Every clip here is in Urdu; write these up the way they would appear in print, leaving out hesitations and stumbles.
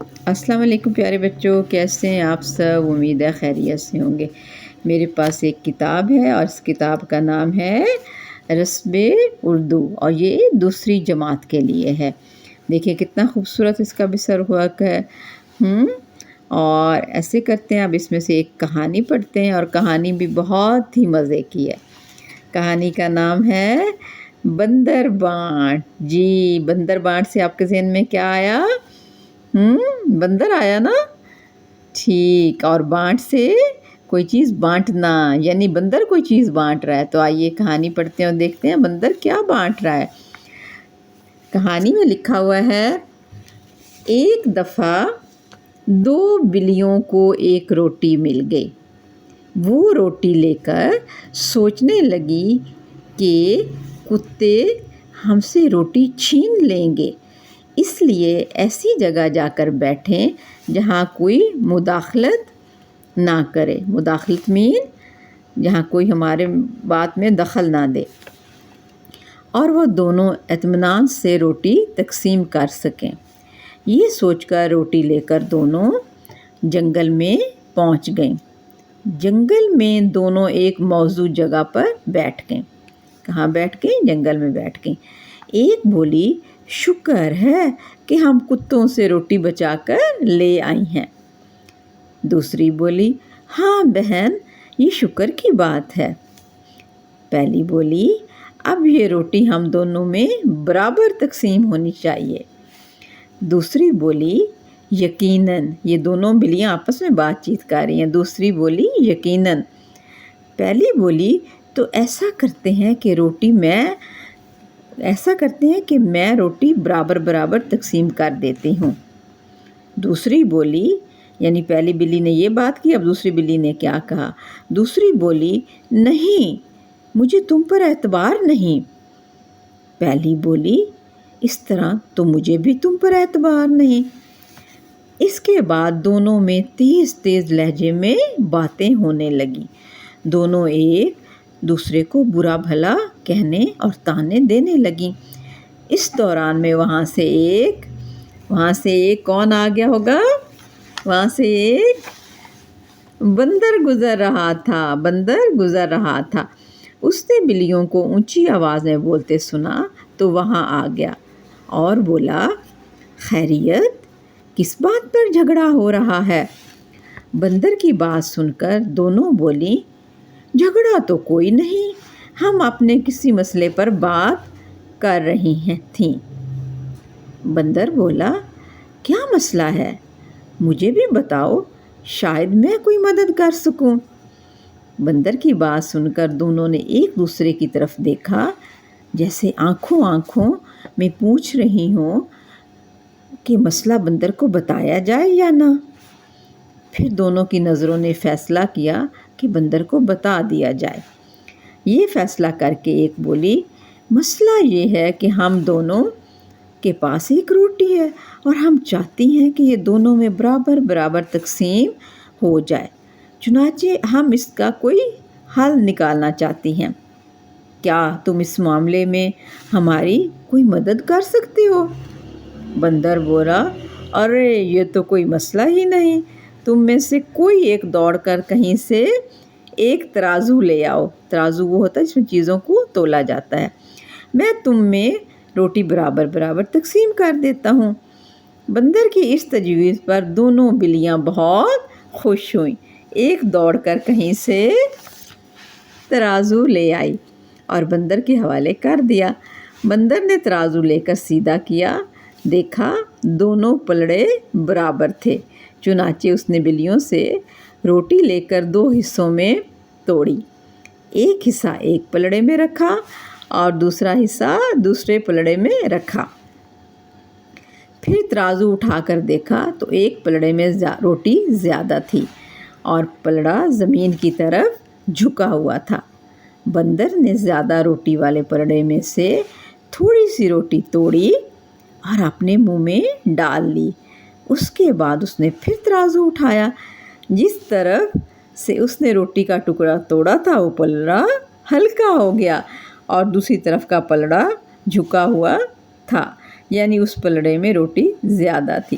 السلام علیکم پیارے بچوں، کیسے ہیں آپ سب؟ امید ہے خیریت سے ہوں گے۔ میرے پاس ایک کتاب ہے اور اس کتاب کا نام ہے رسم اردو، اور یہ دوسری جماعت کے لیے ہے۔ دیکھیں کتنا خوبصورت اس کا بسر ہوا ہے۔ اور ایسے کرتے ہیں، اب اس میں سے ایک کہانی پڑھتے ہیں، اور کہانی بھی بہت ہی مزے کی ہے۔ کہانی کا نام ہے بندر بانٹ۔ جی، بندر بانٹ سے آپ کے ذہن میں کیا آیا؟ بندر آیا نا؟ ٹھیک، اور بانٹ سے کوئی چیز بانٹنا، یعنی بندر کوئی چیز بانٹ رہا ہے۔ تو آئیے کہانی پڑھتے ہیں اور دیکھتے ہیں بندر کیا بانٹ رہا ہے۔ کہانی میں لکھا ہوا ہے، ایک دفعہ 2 بلیوں کو ایک روٹی مل گئی۔ وہ روٹی لے کر سوچنے لگی کہ کتے ہم سے روٹی چھین لیں گے، اس لیے ایسی جگہ جا کر بیٹھیں جہاں کوئی مداخلت نہ کرے۔ مداخلت جہاں کوئی ہمارے بات میں دخل نہ دے، اور وہ دونوں اطمینان سے روٹی تقسیم کر سکیں۔ یہ سوچ کر روٹی لے کر دونوں جنگل میں پہنچ گئیں۔ جنگل میں دونوں ایک موزوں جگہ پر بیٹھ گئیں۔ کہاں بیٹھ گئیں؟ جنگل میں بیٹھ گئیں۔ ایک بولی، شکر ہے کہ ہم کتوں سے روٹی بچا کر لے آئی ہیں۔ دوسری بولی، ہاں بہن، یہ شکر کی بات ہے۔ پہلی بولی، اب یہ روٹی ہم دونوں میں برابر تقسیم ہونی چاہیے۔ دوسری بولی، یقیناً۔ یہ دونوں بلیاں آپس میں بات چیت کر رہی ہیں۔ دوسری بولی، یقیناً۔ پہلی بولی، تو ایسا کرتے ہیں کہ میں روٹی برابر برابر تقسیم کر دیتی ہوں۔ دوسری بولی، یعنی پہلی بلی نے یہ بات کی، اب دوسری بلی نے کیا کہا؟ دوسری بولی، نہیں، مجھے تم پر اعتبار نہیں۔ پہلی بولی، اس طرح تو مجھے بھی تم پر اعتبار نہیں۔ اس کے بعد دونوں میں تیز تیز لہجے میں باتیں ہونے لگیں۔ دونوں ایک دوسرے کو برا بھلا کہنے اور طعنے دینے لگیں۔ اس دوران میں وہاں سے ایک کون آ گیا ہوگا؟ وہاں سے ایک بندر گزر رہا تھا۔ اس نے بلیوں کو اونچی آواز میں بولتے سنا تو وہاں آ گیا اور بولا، خیریت؟ کس بات پر جھگڑا ہو رہا ہے؟ بندر کی بات سن کر دونوں بولی، جھگڑا تو کوئی نہیں، ہم اپنے کسی مسئلے پر بات کر رہی تھیں۔ بندر بولا، کیا مسئلہ ہے؟ مجھے بھی بتاؤ، شاید میں کوئی مدد کر سکوں۔ بندر کی بات سن کر دونوں نے ایک دوسرے کی طرف دیکھا، جیسے آنکھوں میں پوچھ رہی ہوں کہ مسئلہ بندر کو بتایا جائے یا نہ۔ پھر دونوں کی نظروں نے فیصلہ کیا کہ بندر کو بتا دیا جائے۔ یہ فیصلہ کر کے ایک بولی، مسئلہ یہ ہے کہ ہم دونوں کے پاس ایک روٹی ہے اور ہم چاہتی ہیں کہ یہ دونوں میں برابر برابر تقسیم ہو جائے، چنانچہ ہم اس کا کوئی حل نکالنا چاہتی ہیں۔ کیا تم اس معاملے میں ہماری کوئی مدد کر سکتے ہو؟ بندر بولا، ارے یہ تو کوئی مسئلہ ہی نہیں، تم میں سے کوئی ایک دوڑ کر کہیں سے ایک ترازو لے آؤ۔ ترازو وہ ہوتا ہے جس میں چیزوں کو تولا جاتا ہے۔ میں تم میں روٹی برابر برابر تقسیم کر دیتا ہوں۔ بندر کی اس تجویز پر دونوں بلیاں بہت خوش ہوئیں۔ ایک دوڑ کر کہیں سے ترازو لے آئی اور بندر کے حوالے کر دیا۔ بندر نے ترازو لے کر سیدھا کیا، دیکھا دونوں پلڑے برابر تھے، چنانچہ اس نے بلیوں سے روٹی لے کر 2 حصوں میں توڑی۔ ایک حصہ ایک پلڑے میں رکھا اور دوسرا حصہ دوسرے پلڑے میں رکھا۔ پھر ترازو اٹھا کر دیکھا تو ایک پلڑے میں روٹی زیادہ تھی اور پلڑا زمین کی طرف جھکا ہوا تھا۔ بندر نے زیادہ روٹی والے پلڑے میں سے تھوڑی سی روٹی توڑی اور اپنے منہ میں ڈال لی۔ اس کے بعد اس نے پھر ترازو اٹھایا۔ جس طرف سے اس نے روٹی کا ٹکڑا توڑا تھا وہ پلڑا ہلکا ہو گیا اور دوسری طرف کا پلڑا جھکا ہوا تھا، یعنی اس پلڑے میں روٹی زیادہ تھی۔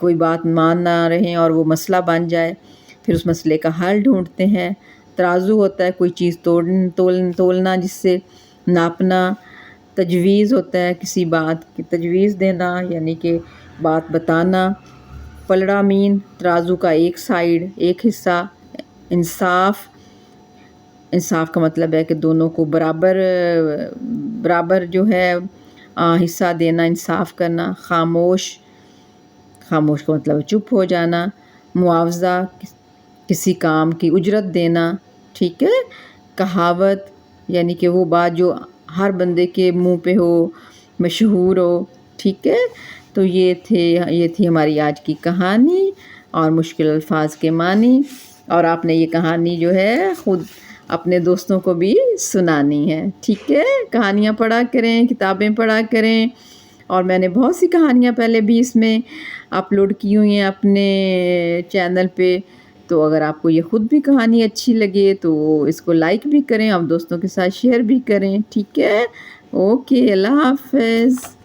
کوئی بات مان نہ رہیں اور وہ مسئلہ بن جائے، پھر اس مسئلے کا حل ڈھونڈتے ہیں۔ ترازو ہوتا ہے کوئی چیز تولنا، جس سے ناپنا۔ تجویز ہوتا ہے کسی بات کی تجویز دینا، یعنی کہ بات بتانا۔ پلڑا مین ترازو کا ایک سائیڈ، ایک حصہ۔ انصاف، انصاف کا مطلب ہے کہ دونوں کو برابر برابر جو ہے حصہ دینا، انصاف کرنا۔ خاموش، خاموش کا مطلب ہے چپ ہو جانا۔ معاوضہ، کسی کام کی اجرت دینا، ٹھیک ہے۔ کہاوت، یعنی کہ وہ بات جو ہر بندے کے منہ پہ ہو، مشہور ہو، ٹھیک ہے۔ تو یہ تھی ہماری آج کی کہانی اور مشکل الفاظ کے معنی، اور آپ نے یہ کہانی جو ہے خود اپنے دوستوں کو بھی سنانی ہے، ٹھیک ہے۔ کہانیاں پڑھا کریں، کتابیں پڑھا کریں، اور میں نے بہت سی کہانیاں پہلے بھی اس میں اپلوڈ کی ہوئی ہیں اپنے چینل پہ، تو اگر آپ کو یہ خود بھی کہانی اچھی لگے تو اس کو لائک بھی کریں اور دوستوں کے ساتھ شیئر بھی کریں، ٹھیک ہے۔ اوکے، اللہ حافظ۔